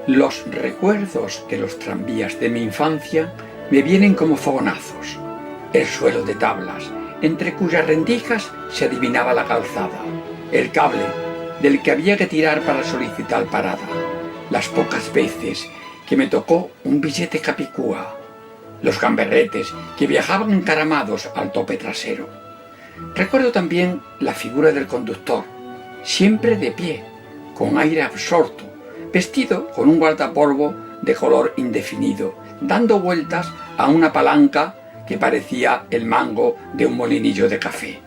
Los recuerdos de los tranvías de mi infancia me vienen como fogonazos. El suelo de tablas, entre cuyas rendijas se adivinaba la calzada. El cable, del que había que tirar para solicitar parada. Las pocas veces que me tocó un billete capicúa. Los gamberretes que viajaban encaramados al tope trasero. Recuerdo también la figura del conductor, siempre de pie, con aire absorto, vestido con un guardapolvo de color indefinido, dando vueltas a una palanca que parecía el mango de un molinillo de café.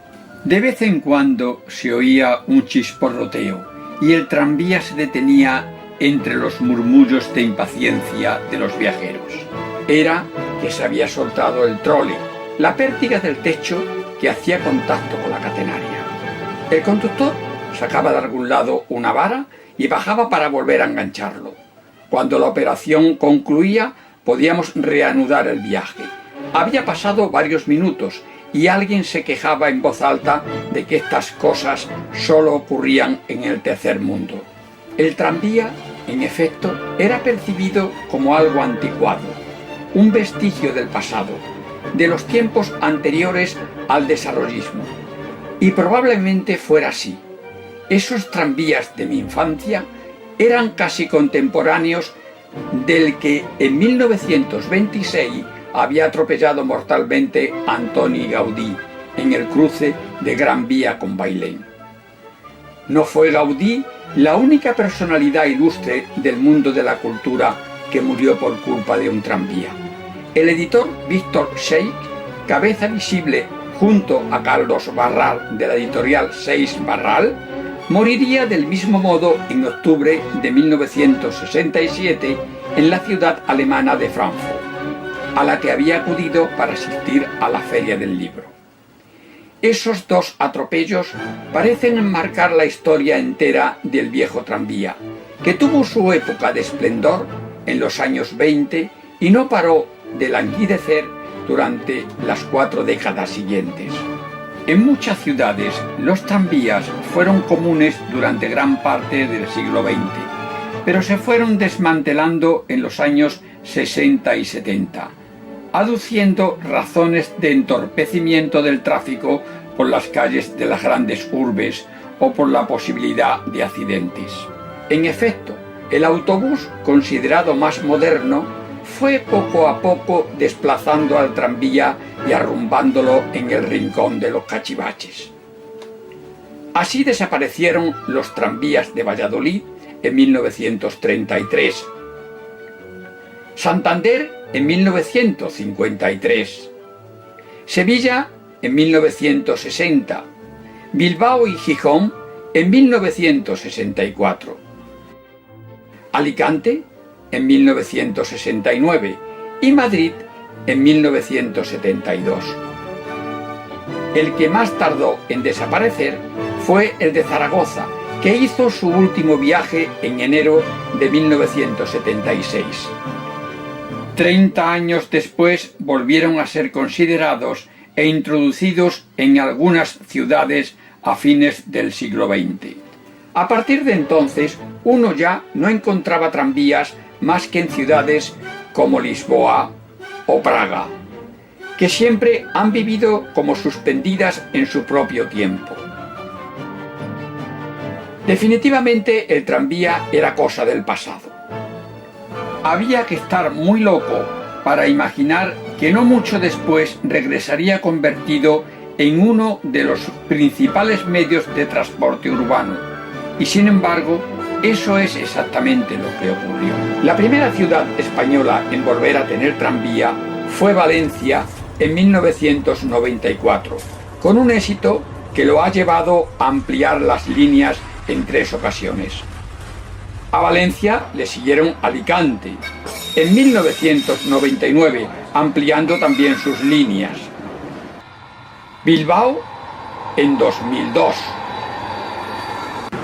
De vez en cuando se oía un chisporroteo y el tranvía se detenía entre los murmullos de impaciencia de los viajeros. Era que se había soltado el trole, la pértiga del techo que hacía contacto con la catenaria. El conductor sacaba de algún lado una vara y bajaba para volver a engancharlo. Cuando la operación concluía, podíamos reanudar el viaje. Había pasado varios minutos y alguien se quejaba en voz alta de que estas cosas solo ocurrían en el tercer mundo. El tranvía, en efecto, era percibido como algo anticuado, un vestigio del pasado, de los tiempos anteriores al desarrollismo. Y probablemente fuera así. Esos tranvías de mi infancia eran casi contemporáneos del que en 1926 había atropellado mortalmente Antoni Gaudí en el cruce de Gran Vía con Bailén. No fue Gaudí la única personalidad ilustre del mundo de la cultura que murió por culpa de un tranvía. El editor Víctor Sheikh, cabeza visible junto a Carlos Barral de la editorial Seix Barral, moriría del mismo modo en octubre de 1967 en la ciudad alemana de Frankfurt, a la que había acudido para asistir a la Feria del Libro. Esos dos atropellos parecen enmarcar la historia entera del viejo tranvía, que tuvo su época de esplendor en los años 20 y no paró de languidecer durante las 4 décadas siguientes. En muchas ciudades, los tranvías fueron comunes durante gran parte del siglo XX, pero se fueron desmantelando en los años 60 y 70, aduciendo razones de entorpecimiento del tráfico por las calles de las grandes urbes o por la posibilidad de accidentes. En efecto, el autobús, considerado más moderno, fue poco a poco desplazando al tranvía y arrumbándolo en el rincón de los cachivaches. Así desaparecieron los tranvías de Valladolid en 1933, Santander en 1953, Sevilla en 1960, Bilbao y Gijón en 1964, Alicante en 1969 y Madrid en 1972. El que más tardó en desaparecer fue el de Zaragoza, que hizo su último viaje en enero de 1976. 30 años después volvieron a ser considerados e introducidos en algunas ciudades a fines del siglo XX. A partir de entonces, uno ya no encontraba tranvías más que en ciudades como Lisboa o Praga, que siempre han vivido como suspendidas en su propio tiempo. Definitivamente el tranvía era cosa del pasado. Había que estar muy loco para imaginar que no mucho después regresaría convertido en uno de los principales medios de transporte urbano, y sin embargo, eso es exactamente lo que ocurrió. La primera ciudad española en volver a tener tranvía fue Valencia en 1994, con un éxito que lo ha llevado a ampliar las líneas en 3 ocasiones. A Valencia le siguieron Alicante, en 1999, ampliando también sus líneas. Bilbao en 2002.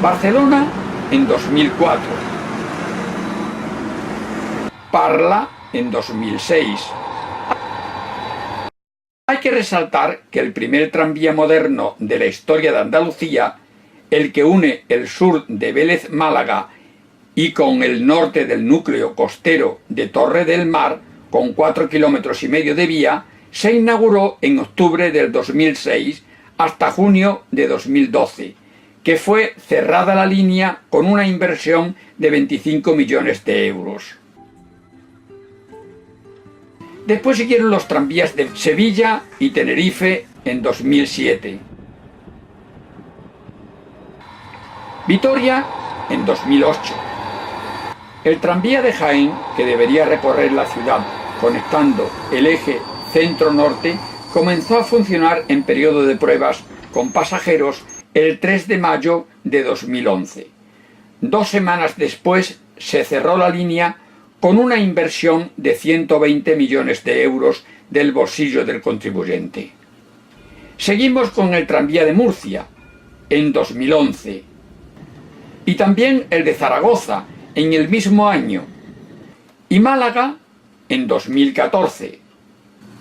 Barcelona en 2004, Parla en 2006. Hay que resaltar que el primer tranvía moderno de la historia de Andalucía, el que une el sur de Vélez Málaga y con el norte del núcleo costero de Torre del Mar, con 4,5 kilómetros de vía, se inauguró en octubre del 2006 hasta junio de 2012, que fue cerrada la línea con una inversión de 25 millones de euros. Después siguieron los tranvías de Sevilla y Tenerife en 2007. Vitoria en 2008. El tranvía de Jaén, que debería recorrer la ciudad conectando el eje centro-norte, comenzó a funcionar en periodo de pruebas con pasajeros el 3 de mayo de 2011. 2 semanas después se cerró la línea con una inversión de 120 millones de euros del bolsillo del contribuyente. Seguimos con el tranvía de Murcia en 2011 y también el de Zaragoza en el mismo año y Málaga en 2014.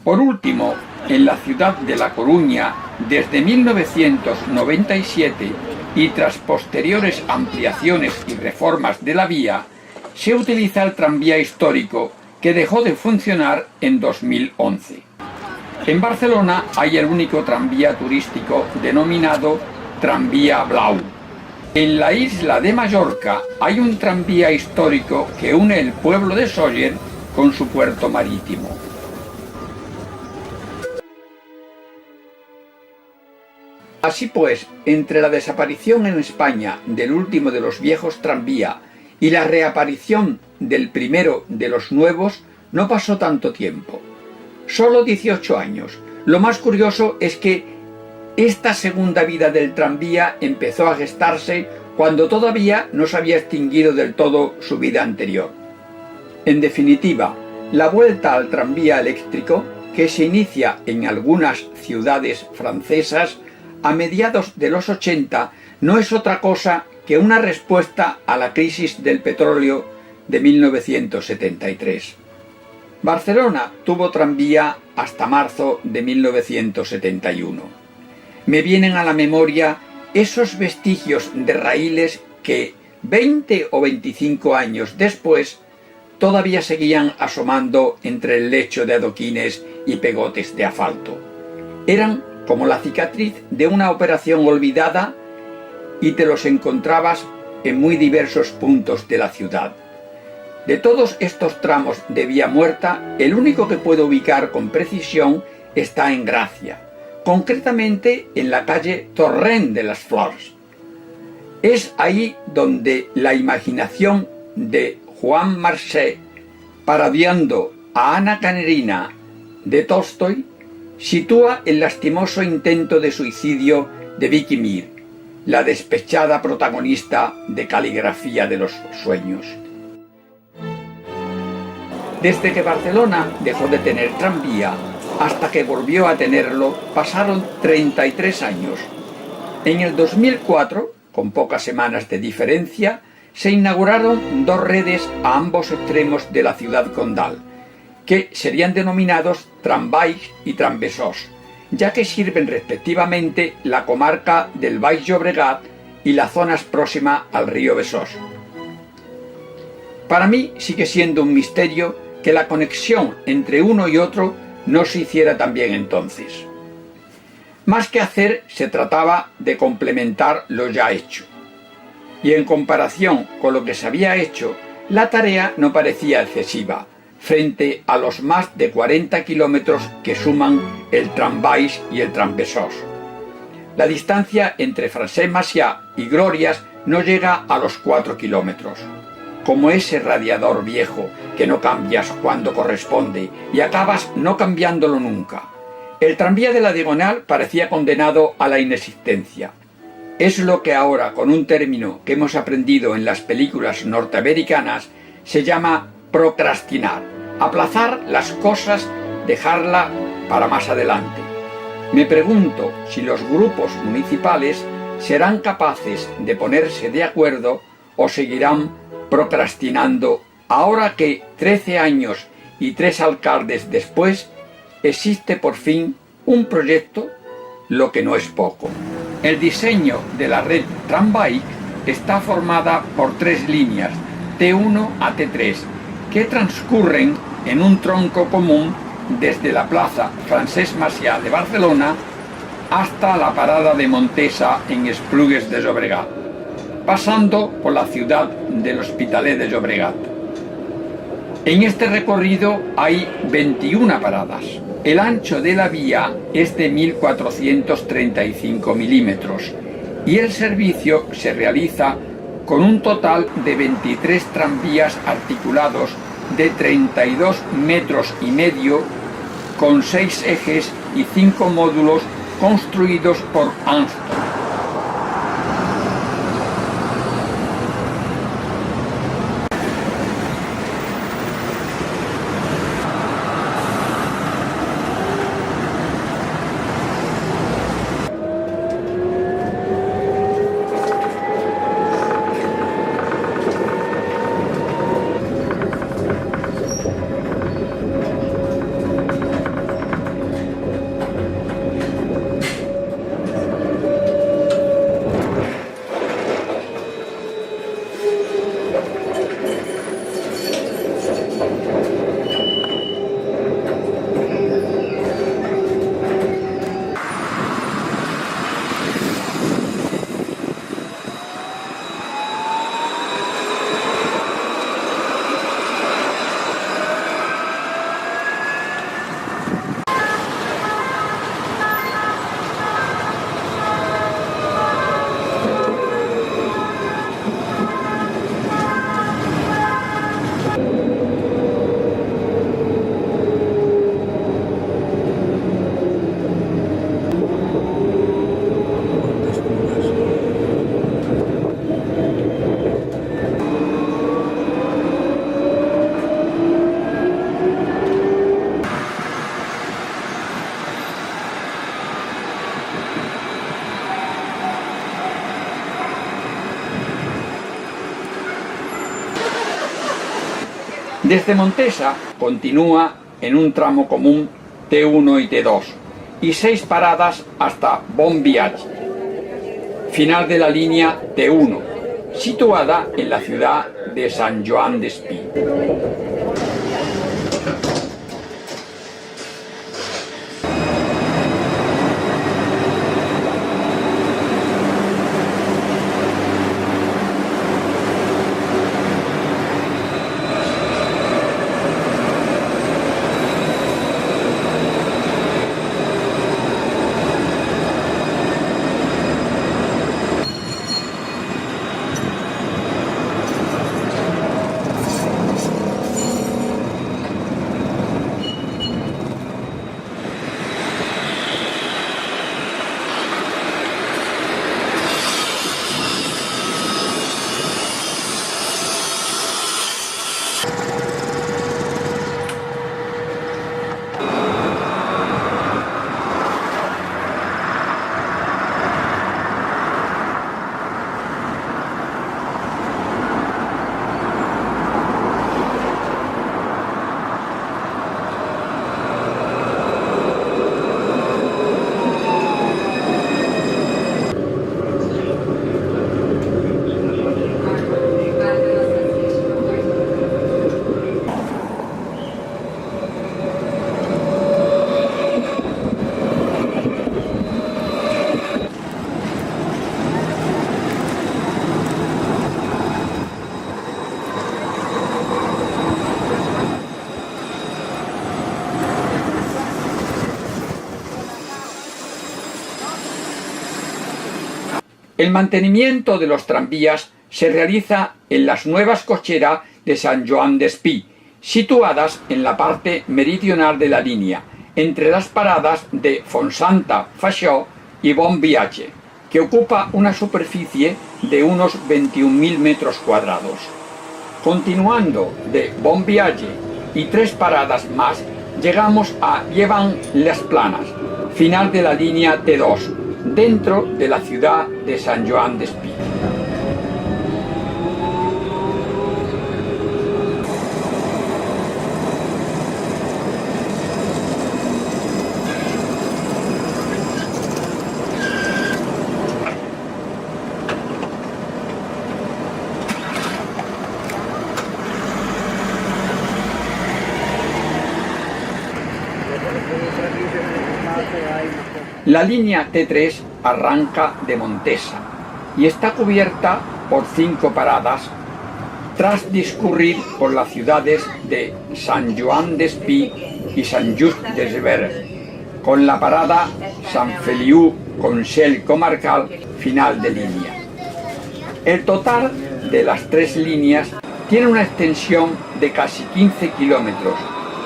Por último, en la ciudad de La Coruña, desde 1997 y tras posteriores ampliaciones y reformas de la vía, se utiliza el tranvía histórico, que dejó de funcionar en 2011. En Barcelona hay el único tranvía turístico denominado Tranvía Blau. En la isla de Mallorca hay un tranvía histórico que une el pueblo de Sóller con su puerto marítimo. Así pues, entre la desaparición en España del último de los viejos tranvía y la reaparición del primero de los nuevos, no pasó tanto tiempo. Solo 18 años. Lo más curioso es que esta segunda vida del tranvía empezó a gestarse cuando todavía no se había extinguido del todo su vida anterior. En definitiva, la vuelta al tranvía eléctrico, que se inicia en algunas ciudades francesas a mediados de los 80, no es otra cosa que una respuesta a la crisis del petróleo de 1973. Barcelona tuvo tranvía hasta marzo de 1971. Me vienen a la memoria esos vestigios de raíles que 20 o 25 años después todavía seguían asomando entre el lecho de adoquines y pegotes de asfalto. Eran como la cicatriz de una operación olvidada y te los encontrabas en muy diversos puntos de la ciudad. De todos estos tramos de vía muerta, el único que puedo ubicar con precisión está en Gracia, concretamente en la calle Torrent de las Flors. Es ahí donde la imaginación de Juan Marché, parodiando a Ana Karenina de Tolstoy, sitúa el lastimoso intento de suicidio de Vicky Mir, la despechada protagonista de Caligrafía de los Sueños. Desde que Barcelona dejó de tener tranvía hasta que volvió a tenerlo, pasaron 33 años. En el 2004, con pocas semanas de diferencia, se inauguraron 2 redes a ambos extremos de la ciudad condal, que serían denominados Trambaix y Trambesós, ya que sirven respectivamente la comarca del Baix Llobregat y las zonas próximas al río Besós. Para mí sigue siendo un misterio que la conexión entre uno y otro no se hiciera también entonces. Más que hacer, se trataba de complementar lo ya hecho. Y en comparación con lo que se había hecho, la tarea no parecía excesiva, frente a los más de 40 kilómetros que suman el Trambaix y el Trambesós. La distancia entre Francesc-Macià y Glorias no llega a los 4 kilómetros. Como ese radiador viejo que no cambias cuando corresponde y acabas no cambiándolo nunca. El tranvía de la Diagonal parecía condenado a la inexistencia. Es lo que ahora, con un término que hemos aprendido en las películas norteamericanas, se llama procrastinar, aplazar las cosas, dejarla para más adelante. Me pregunto si los grupos municipales serán capaces de ponerse de acuerdo o seguirán procrastinando ahora que 13 años y 3 alcaldes después existe por fin un proyecto, lo que no es poco. El diseño de la red Trambaix está formada por 3 líneas, T1 a T3, que transcurren en un tronco común desde la plaza Francesc Macià de Barcelona hasta la parada de Montesa en Esplugues de Llobregat, pasando por la ciudad del Hospitalet de Llobregat. En este recorrido hay 21 paradas. El ancho de la vía es de 1.435 milímetros y el servicio se realiza con un total de 23 tranvías articulados de 32 metros y medio con 6 ejes y 5 módulos construidos por Alstom. Desde Montesa continúa en un tramo común T1 y T2 y 6 paradas hasta Bon Viatge, final de la línea T1, situada en la ciudad de Sant Joan d'Espí. El mantenimiento de los tranvías se realiza en las nuevas cocheras de Sant Joan d'Espí, situadas en la parte meridional de la línea, entre las paradas de Fontsanta, Faixó y Bon Viatge, que ocupa una superficie de unos 21.000 metros cuadrados. Continuando de Bon Viatge y 3 paradas más, llegamos a Llevant-les-Planes, final de la línea T2, dentro de la ciudad de Sant Joan d'Espí. La línea T3 arranca de Montesa y está cubierta por 5 paradas tras discurrir por las ciudades de Sant Joan Despí y Sant Just Desvern, con la parada Sant Feliu Consell Comarcal final de línea. El total de las 3 líneas tiene una extensión de casi 15 kilómetros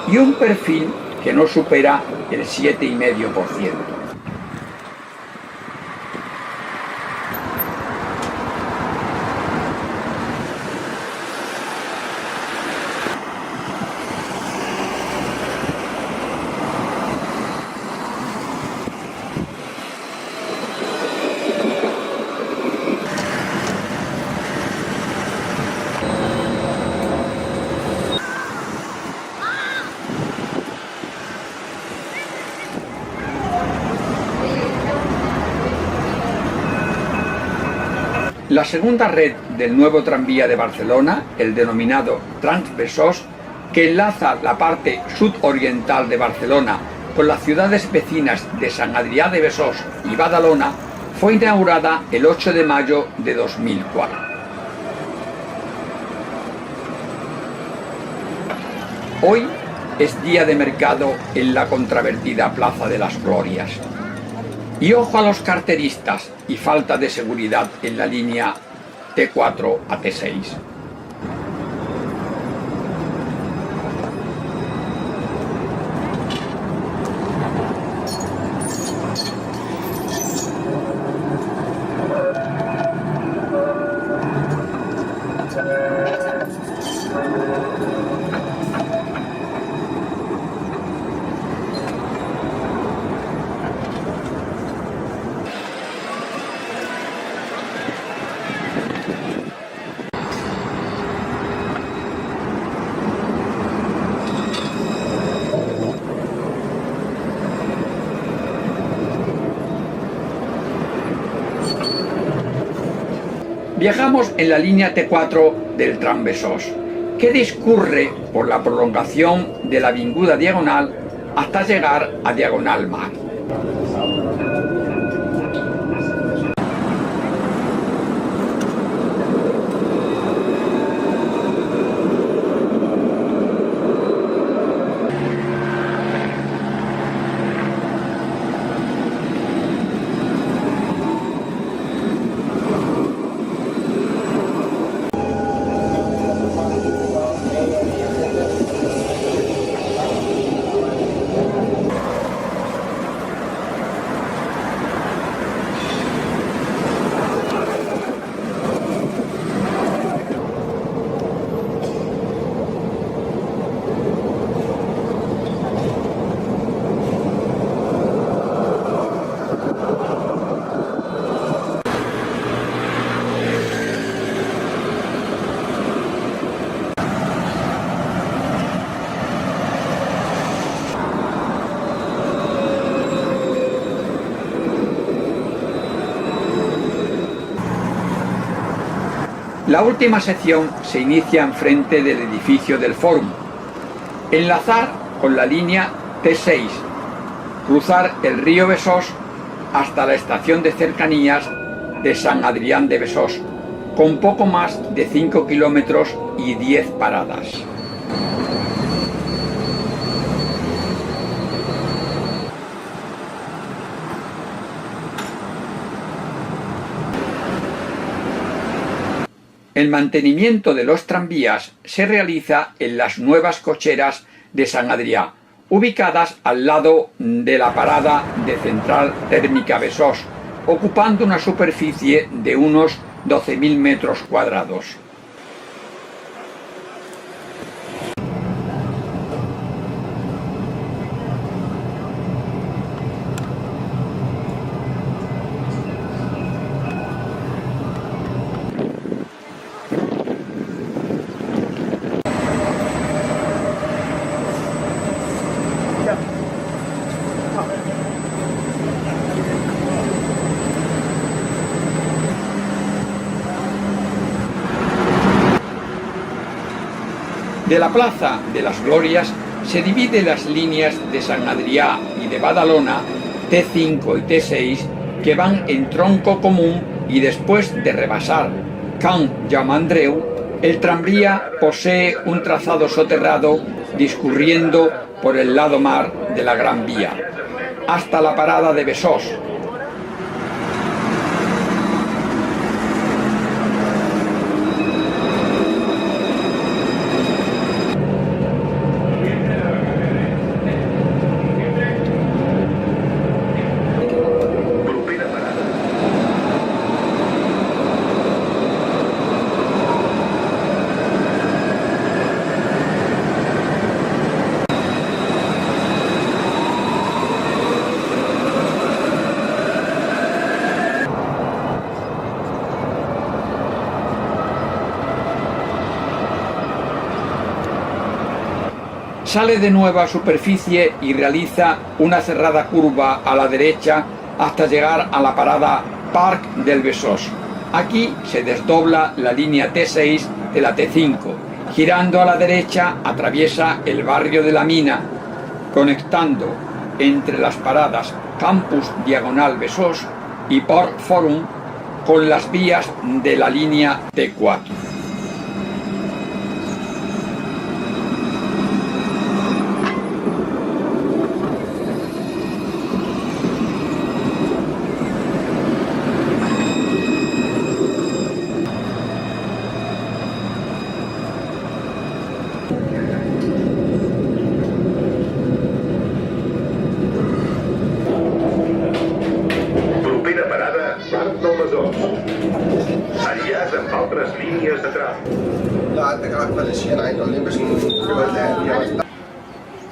y un perfil que no supera el 7,5%. La segunda red del nuevo tranvía de Barcelona, el denominado Transbesòs, que enlaza la parte sudoriental de Barcelona con las ciudades vecinas de Sant Adrià de Besòs y Badalona, fue inaugurada el 8 de mayo de 2004. Hoy es día de mercado en la controvertida Plaza de las Glorias. Y ojo a los carteristas y falta de seguridad en la línea T4 a T6. Viajamos en la línea T4 del Transbesòs, que discurre por la prolongación de la Avinguda Diagonal hasta llegar a Diagonal Mar. La última sección se inicia enfrente del edificio del Fòrum. Enlazar con la línea T6, cruzar el río Besòs hasta la estación de cercanías de Sant Adrià de Besòs, con poco más de 5 kilómetros y 10 paradas. El mantenimiento de los tranvías se realiza en las nuevas cocheras de Sant Adrià, ubicadas al lado de la parada de Central Tèrmica Besòs, ocupando una superficie de unos 12.000 metros cuadrados. De la Plaza de las Glorias se divide las líneas de Sant Adrià y de Badalona T5 y T6 que van en tronco común, y después de rebasar Can Llamandreu, el tranvía posee un trazado soterrado discurriendo por el lado mar de la Gran Vía, hasta la parada de Besòs. Sale de nuevo a superficie y realiza una cerrada curva a la derecha hasta llegar a la parada Parc del Besòs. Aquí se desdobla la línea T6 de la T5. Girando a la derecha atraviesa el barrio de la Mina, conectando entre las paradas Campus Diagonal Besòs y Port Fòrum con las vías de la línea T4.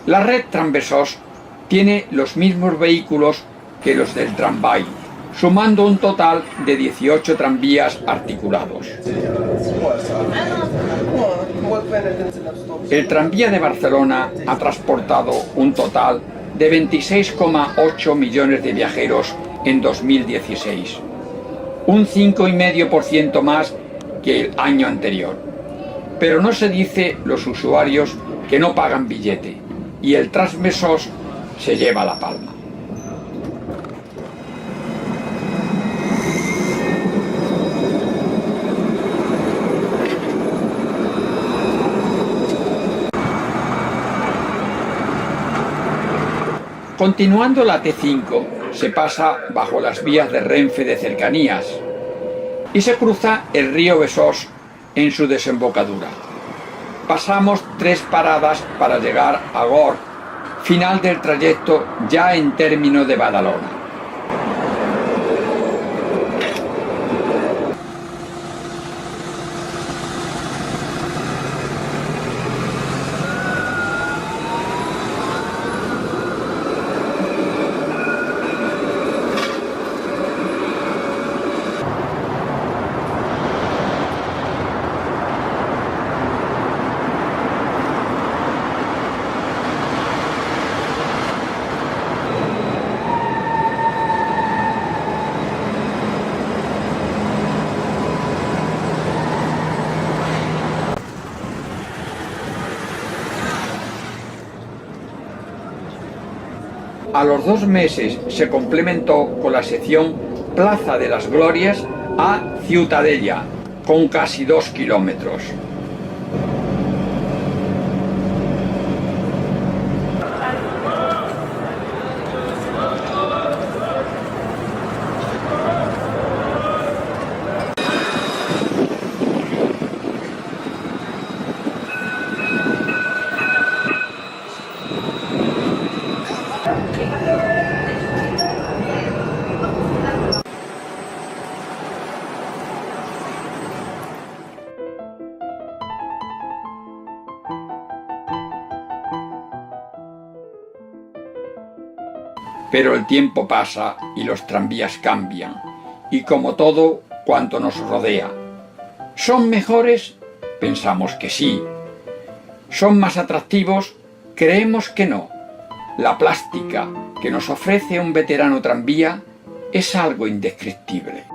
La red Tramvesòs tiene los mismos vehículos que los del tramvay, sumando un total de 18 tranvías articulados. El tranvía de Barcelona ha transportado un total de 26,8 millones de viajeros en 2016, un 5,5% más que el año anterior. Pero no se dice los usuarios que no pagan billete, y el Tramvesòs se lleva la palma. Continuando la T5, se pasa bajo las vías de Renfe de cercanías y se cruza el río Besòs en su desembocadura. Pasamos 3 paradas para llegar a Gor, final del trayecto ya en término de Badalona. A los 2 meses se complementó con la sección Plaza de las Glorias a Ciutadella, con casi 2 kilómetros. Pero el tiempo pasa y los tranvías cambian, y como todo cuanto nos rodea. ¿Son mejores? Pensamos que sí. ¿Son más atractivos? Creemos que no. La plástica que nos ofrece un veterano tranvía es algo indescriptible.